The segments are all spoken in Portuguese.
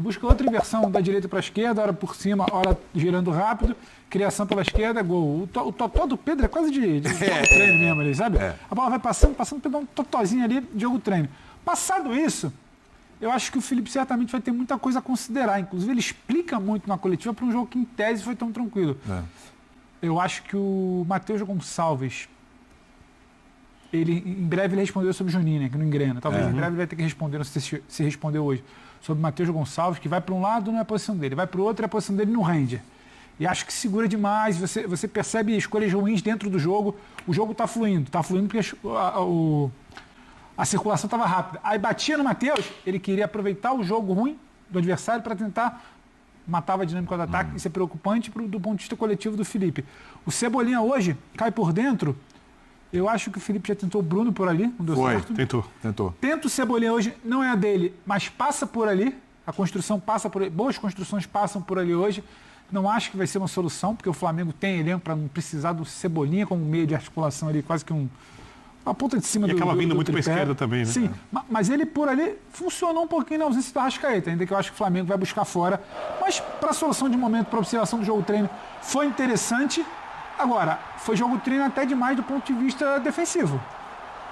Busca outra inversão da direita para a esquerda, hora por cima, hora girando rápido, criação pela esquerda, gol. O totó do Pedro é quase de treino mesmo ali, sabe? A bola vai passando, Pedro dá um totozinho ali de jogo treino. Passado isso, eu acho que o Felipe certamente vai ter muita coisa a considerar. Inclusive, ele explica muito na coletiva para um jogo que, em tese, foi tão tranquilo. Eu acho que o Matheus Gonçalves, em breve ele respondeu sobre o Juninho, né, que não engrena. Talvez em breve ele vai ter que responder, não sei se respondeu hoje, sobre o Matheus Gonçalves, que vai para um lado, não é a posição dele, vai para o outro, é a posição dele no rende. E acho que segura demais, você percebe escolhas ruins dentro do jogo, o jogo está fluindo porque a circulação estava rápida. Aí batia no Matheus, ele queria aproveitar o jogo ruim do adversário para tentar matar a dinâmica do ataque, isso é preocupante do ponto de vista coletivo do Felipe. O Cebolinha hoje cai por dentro. Eu acho que o Felipe já tentou o Bruno por ali, não deu certo. Tentou. Tenta o Cebolinha hoje, não é a dele, mas passa por ali. A construção passa por ali. Boas construções passam por ali hoje. Não acho que vai ser uma solução, porque o Flamengo tem elenco para não precisar do Cebolinha como meio de articulação ali, quase que a ponta de cima do acaba vindo muito para a tripé. esquerda também, né? Sim, mas ele por ali funcionou um pouquinho na ausência do Arrascaeta, ainda que eu acho que o Flamengo vai buscar fora. Mas para a solução de momento, para observação do jogo treino, foi interessante. Agora, foi jogo treino até demais do ponto de vista defensivo.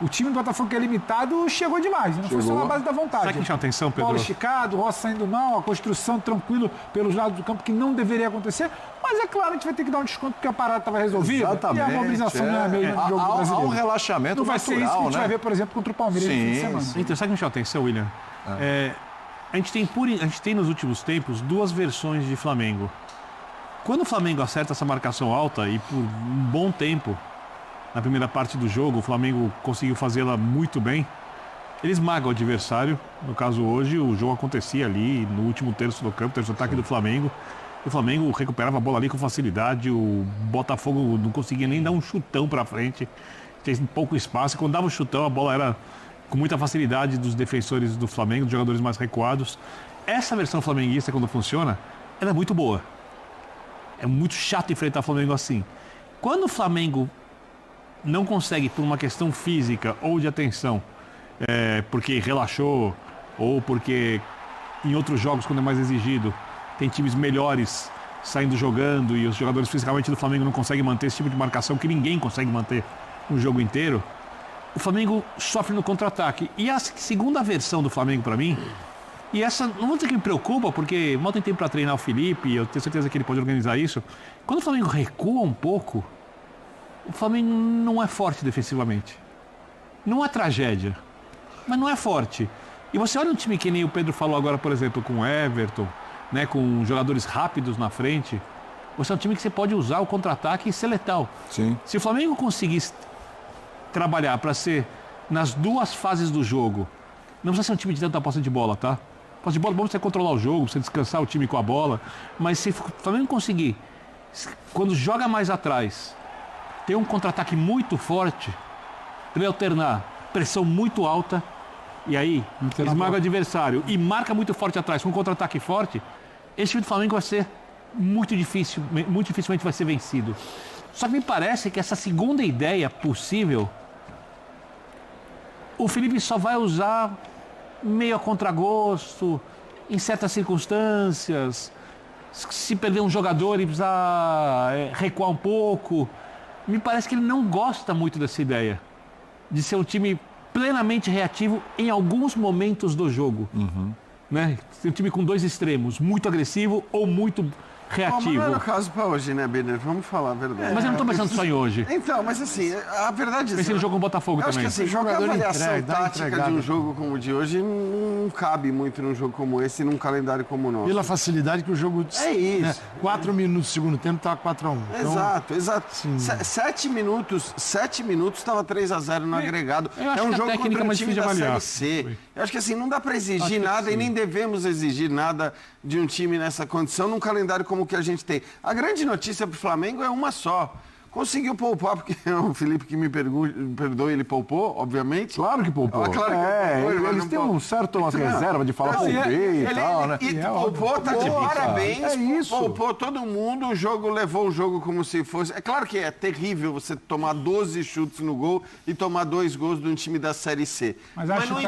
O time do Botafogo, que é limitado, chegou demais. Não foi só na base da vontade. Sabe que chama atenção, Pedro? Bola esticado, o Rossi saindo mal, a construção tranquilo pelos lados do campo, que não deveria acontecer. Mas é claro, a gente vai ter que dar um desconto porque a parada estava resolvida. Exatamente. E a mobilização não é a mesma do jogo brasileiro. Há um relaxamento não vai natural, ser isso que a gente né? vai ver, por exemplo, contra o Palmeiras no fim de semana. Então, sabe o que me chama atenção, William? A gente tem nos últimos tempos duas versões de Flamengo. Quando o Flamengo acerta essa marcação alta e por um bom tempo, na primeira parte do jogo, o Flamengo conseguiu fazê-la muito bem, ele esmaga o adversário. No caso hoje, o jogo acontecia ali no último terço do campo, terço ataque do Flamengo. E o Flamengo recuperava a bola ali com facilidade, o Botafogo não conseguia nem dar um chutão para frente, tinha pouco espaço. E quando dava o chutão, a bola era com muita facilidade dos defensores do Flamengo, dos jogadores mais recuados. Essa versão flamenguista, quando funciona, ela é muito boa. É muito chato enfrentar o Flamengo assim. Quando o Flamengo não consegue, por uma questão física ou de atenção, porque relaxou, ou porque em outros jogos, quando é mais exigido, tem times melhores saindo jogando e os jogadores fisicamente do Flamengo não conseguem manter esse tipo de marcação que ninguém consegue manter o jogo inteiro, o Flamengo sofre no contra-ataque. E a segunda versão do Flamengo, para mim, e essa, não vou dizer que me preocupa, porque mal tem tempo para treinar o Felipe, eu tenho certeza que ele pode organizar isso. Quando o Flamengo recua um pouco, o Flamengo não é forte defensivamente. Não é tragédia, mas não é forte. E você olha um time que nem o Pedro falou agora, por exemplo, com o Everton, né, com jogadores rápidos na frente. Você é um time que você pode usar o contra-ataque e ser letal. Sim. Se o Flamengo conseguisse trabalhar para ser nas duas fases do jogo, não precisa ser um time de tanta posse de bola, tá? Posse de bola é bom você controlar o jogo, você descansar o time com a bola, mas se o Flamengo conseguir, quando joga mais atrás, ter um contra-ataque muito forte, para ele alternar pressão muito alta, e aí esmaga o adversário e marca muito forte atrás com um contra-ataque forte, esse time do Flamengo vai ser muito dificilmente vai ser vencido. Só que me parece que essa segunda ideia possível, o Felipe só vai usar meio a contragosto, em certas circunstâncias, se perder um jogador e precisar recuar um pouco. Me parece que ele não gosta muito dessa ideia de ser um time plenamente reativo em alguns momentos do jogo. Né? Um time com dois extremos, muito agressivo ou muito reativo. Mas não era o caso para hoje, né, Biner? Vamos falar a verdade. Mas eu não estou pensando só em hoje. Então, mas assim, a verdade é... Pensei no jogo com o Botafogo também. Acho que assim, jogar avaliação tática de um jogo como o de hoje não cabe muito num jogo como esse, num calendário como o nosso. Pela facilidade que o jogo... É isso. Né, 4 minutos do segundo tempo estava 4-1. Então, exato. 7 minutos estava 3-0 no agregado. É um jogo contra um time da Série C. Eu acho que assim, não dá para exigir nada e nem devemos exigir nada de um time nessa condição, num calendário como o que a gente tem. A grande notícia para o Flamengo é uma só. Conseguiu poupar, porque o Felipe que me perdoe, ele poupou, obviamente. Claro que poupou. Claro que poupou, eles têm um certo reserva de falar poupei e tal, né? E poupou, tá de parabéns. É isso. Poupou todo mundo, levou o jogo como se fosse... É claro que é terrível você tomar 12 chutes no gol e tomar 2 gols de um time da Série C. Mas acho não que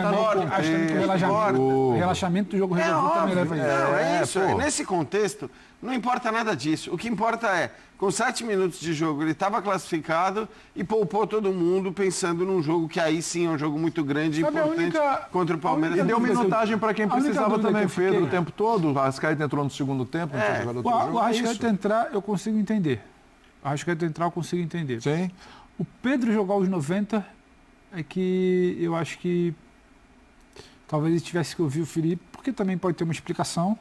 o relaxamento do jogo resolvido também leva isso. É isso. Nesse contexto, não importa nada disso. O que importa é, com 7 minutos de jogo, ele estava classificado e poupou todo mundo pensando num jogo que aí sim é um jogo muito grande e importante contra o Palmeiras. E deu minutagem para quem precisava também. Pedro o fiquei... tempo todo, o Arrascaeta entrou no segundo tempo. O Arrascaeta entrar, eu consigo entender. O Arrascaeta entrar, eu consigo entender. Sim. O Pedro jogar os 90 é que eu acho que talvez ele tivesse que ouvir o Felipe, porque também pode ter uma explicação.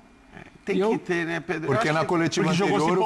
Tem que ter, né, Pedro? Porque na coletiva anterior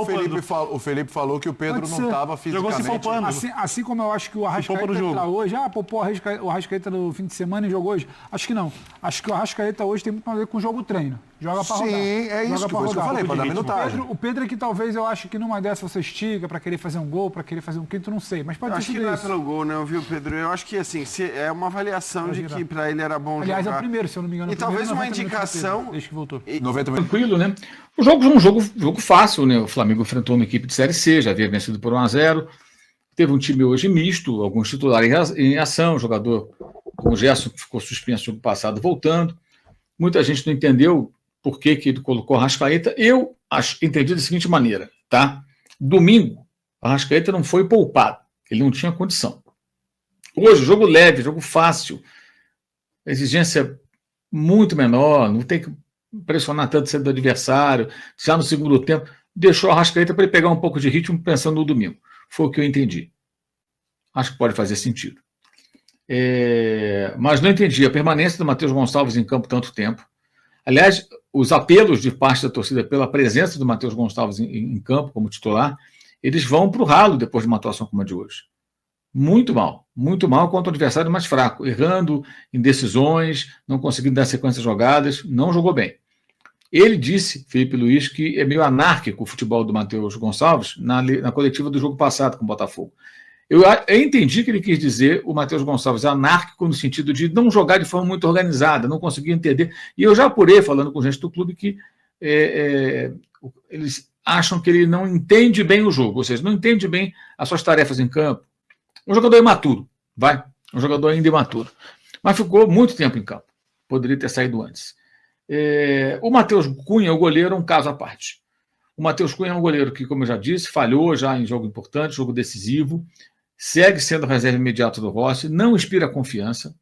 o Felipe falou que o Pedro não estava fisicamente. Assim como eu acho que o Arrascaeta entra hoje, poupou o Arrascaeta no fim de semana e jogou hoje. Acho que não. Acho que o Arrascaeta hoje tem muito a ver com o jogo treino. Joga pra rodar. Sim, é isso que eu falei, para dar minutagem. O Pedro é que talvez eu acho que numa dessa você estica para querer fazer um gol, para querer fazer um quinto, não sei. Mas pode ser acho que não é pelo gol, né, viu, Pedro? Eu acho que assim, é uma avaliação de que para ele era bom jogar. Aliás, é o primeiro, se eu não me engano. E talvez uma indicação... Desde que voltou. 90 minutos. Tranquilo, né? O jogo foi um jogo fácil, né? O Flamengo enfrentou uma equipe de Série C, já havia vencido por 1-0. Teve um time hoje misto, alguns titulares em ação, o jogador como o Gerson, que ficou suspenso no passado, voltando. Muita gente não entendeu por que ele colocou a Arrascaeta. Eu entendi da seguinte maneira, tá? Domingo, a Arrascaeta não foi poupado, ele não tinha condição. Hoje, jogo leve, jogo fácil, exigência muito menor, não tem que pressionar tanto cedo do adversário, já no segundo tempo, deixou a Arrascaeta para ele pegar um pouco de ritmo pensando no domingo. Foi o que eu entendi. Acho que pode fazer sentido. Mas não entendi a permanência do Matheus Gonçalves em campo tanto tempo. Aliás, os apelos de parte da torcida pela presença do Matheus Gonçalves em campo como titular, eles vão para o ralo depois de uma atuação como a de hoje. Muito mal contra o adversário mais fraco, errando em decisões, não conseguindo dar sequência de jogadas, não jogou bem. Ele disse, Felipe Luiz, que é meio anárquico o futebol do Matheus Gonçalves na coletiva do jogo passado com o Botafogo. Eu entendi que ele quis dizer o Matheus Gonçalves anárquico no sentido de não jogar de forma muito organizada, não conseguia entender. E eu já apurei, falando com gente do clube, que eles acham que ele não entende bem o jogo, ou seja, não entende bem as suas tarefas em campo. Um jogador imaturo, um jogador ainda imaturo. Mas ficou muito tempo em campo. Poderia ter saído antes. O Matheus Cunha, o goleiro, é um caso à parte. O Matheus Cunha é um goleiro que, como eu já disse, falhou já em jogo importante, jogo decisivo, segue sendo reserva imediata do Rossi, não inspira confiança.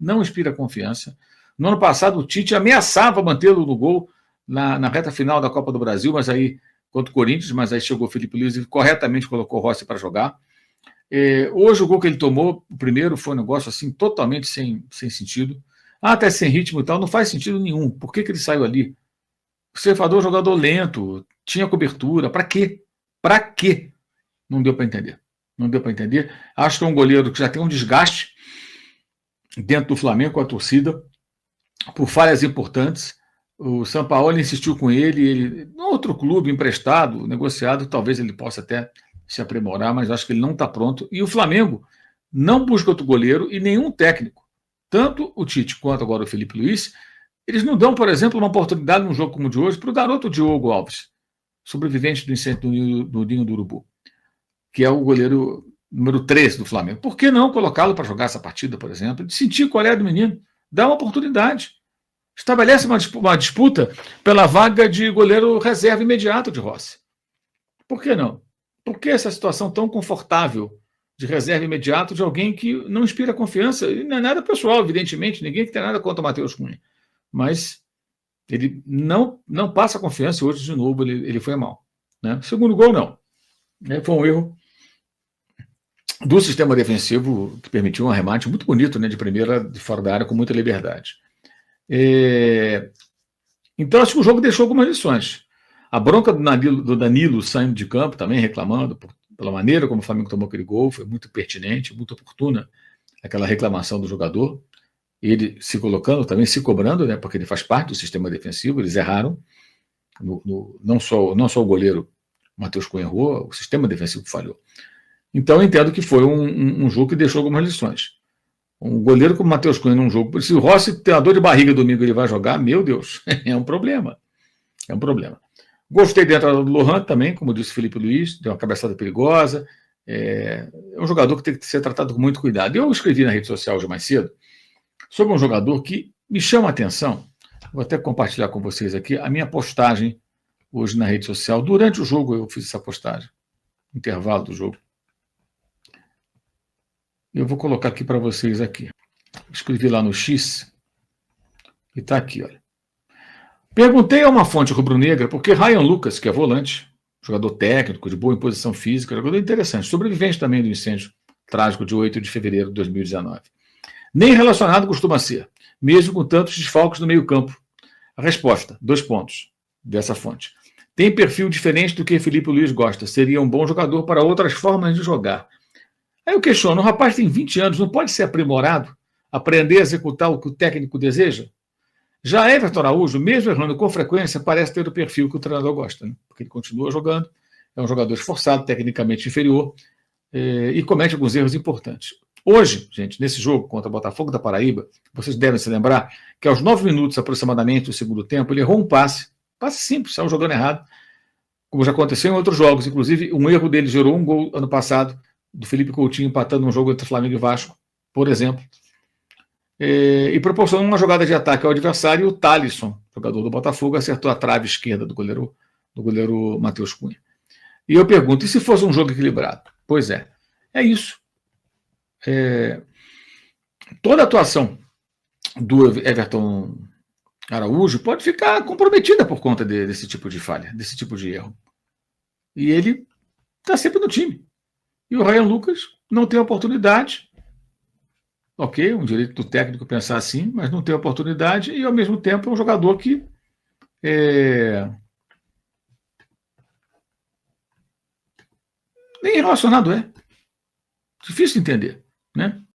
No ano passado, o Tite ameaçava mantê-lo no gol na reta final da Copa do Brasil, mas aí contra o Corinthians, mas aí chegou o Felipe Luiz e corretamente colocou o Rossi para jogar. Hoje o gol que ele tomou, o primeiro, foi um negócio assim totalmente sem sentido, até sem ritmo e tal, não faz sentido nenhum. Por que ele saiu ali? O Ceifador, jogador lento, tinha cobertura, para quê? Para quê? Não deu para entender. Acho que é um goleiro que já tem um desgaste dentro do Flamengo com a torcida, por falhas importantes. O Sampaoli insistiu com ele, no outro clube emprestado, negociado, talvez ele possa até se aprimorar, mas acho que ele não está pronto. E o Flamengo não busca outro goleiro e nenhum técnico. Tanto o Tite quanto agora o Felipe Luiz, eles não dão, por exemplo, uma oportunidade num jogo como o de hoje para o garoto Diogo Alves, sobrevivente do incêndio do Ninho do Urubu, que é o goleiro número 3 do Flamengo. Por que não colocá-lo para jogar essa partida, por exemplo? De sentir qual é do menino. Dá uma oportunidade. Estabelece uma disputa pela vaga de goleiro reserva imediato de Rossi. Por que não? Por que essa situação tão confortável de reserva imediato de alguém que não inspira confiança? E não é nada pessoal, evidentemente, ninguém que tem nada contra o Matheus Cunha. Mas ele não passa confiança e hoje, de novo, ele foi mal. Né? Segundo gol, não. Foi um erro do sistema defensivo que permitiu um arremate muito bonito, né, de primeira, de fora da área, com muita liberdade. Então, acho que o jogo deixou algumas lições. A bronca do Danilo saindo de campo, também reclamando pela maneira como o Flamengo tomou aquele gol, foi muito pertinente, muito oportuna aquela reclamação do jogador. Ele se colocando, também se cobrando, né, porque ele faz parte do sistema defensivo, eles erraram. Não só o goleiro Matheus Cunha errou, o sistema defensivo falhou. Então eu entendo que foi um jogo que deixou algumas lições. Um goleiro como o Matheus Cunha num jogo, se o Rossi tem uma dor de barriga domingo ele vai jogar, meu Deus, é um problema. É um problema. Gostei da entrada do Lohan também, como disse o Felipe Luiz, deu uma cabeçada perigosa. É um jogador que tem que ser tratado com muito cuidado. Eu escrevi na rede social hoje mais cedo sobre um jogador que me chama a atenção. Vou até compartilhar com vocês aqui a minha postagem hoje na rede social. Durante o jogo eu fiz essa postagem, intervalo do jogo. Eu vou colocar aqui para vocês aqui. Escrevi lá no X e está aqui, olha. Perguntei a uma fonte rubro-negra porque Ryan Lucas, que é volante, jogador técnico, de boa imposição física, jogador interessante, sobrevivente também do incêndio trágico de 8 de fevereiro de 2019. Nem relacionado costuma ser, mesmo com tantos desfalques no meio-campo. A resposta, 2 pontos dessa fonte. Tem perfil diferente do que Felipe Luiz gosta, seria um bom jogador para outras formas de jogar. Aí eu questiono, o rapaz tem 20 anos, não pode ser aprimorado, aprender a executar o que o técnico deseja? Já Everton Araújo, mesmo errando com frequência, parece ter o perfil que o treinador gosta, né? Porque ele continua jogando, é um jogador esforçado, tecnicamente inferior, e comete alguns erros importantes. Hoje, gente, nesse jogo contra o Botafogo da Paraíba, vocês devem se lembrar que aos 9 minutos aproximadamente do segundo tempo, ele errou um passe simples, saiu jogando errado, como já aconteceu em outros jogos, inclusive um erro dele gerou um gol ano passado, do Felipe Coutinho empatando um jogo entre Flamengo e Vasco, por exemplo, e proporcionou uma jogada de ataque ao adversário, e o Thalisson, jogador do Botafogo, acertou a trave esquerda do goleiro Matheus Cunha. E eu pergunto, e se fosse um jogo equilibrado? Pois é isso. Toda a atuação do Everton Araújo pode ficar comprometida por conta desse tipo de falha, desse tipo de erro. E ele está sempre no time. E o Ryan Lucas não tem oportunidade. Ok, um direito do técnico pensar assim, mas não tem oportunidade e, ao mesmo tempo, é um jogador que nem relacionado é. Difícil de entender, né?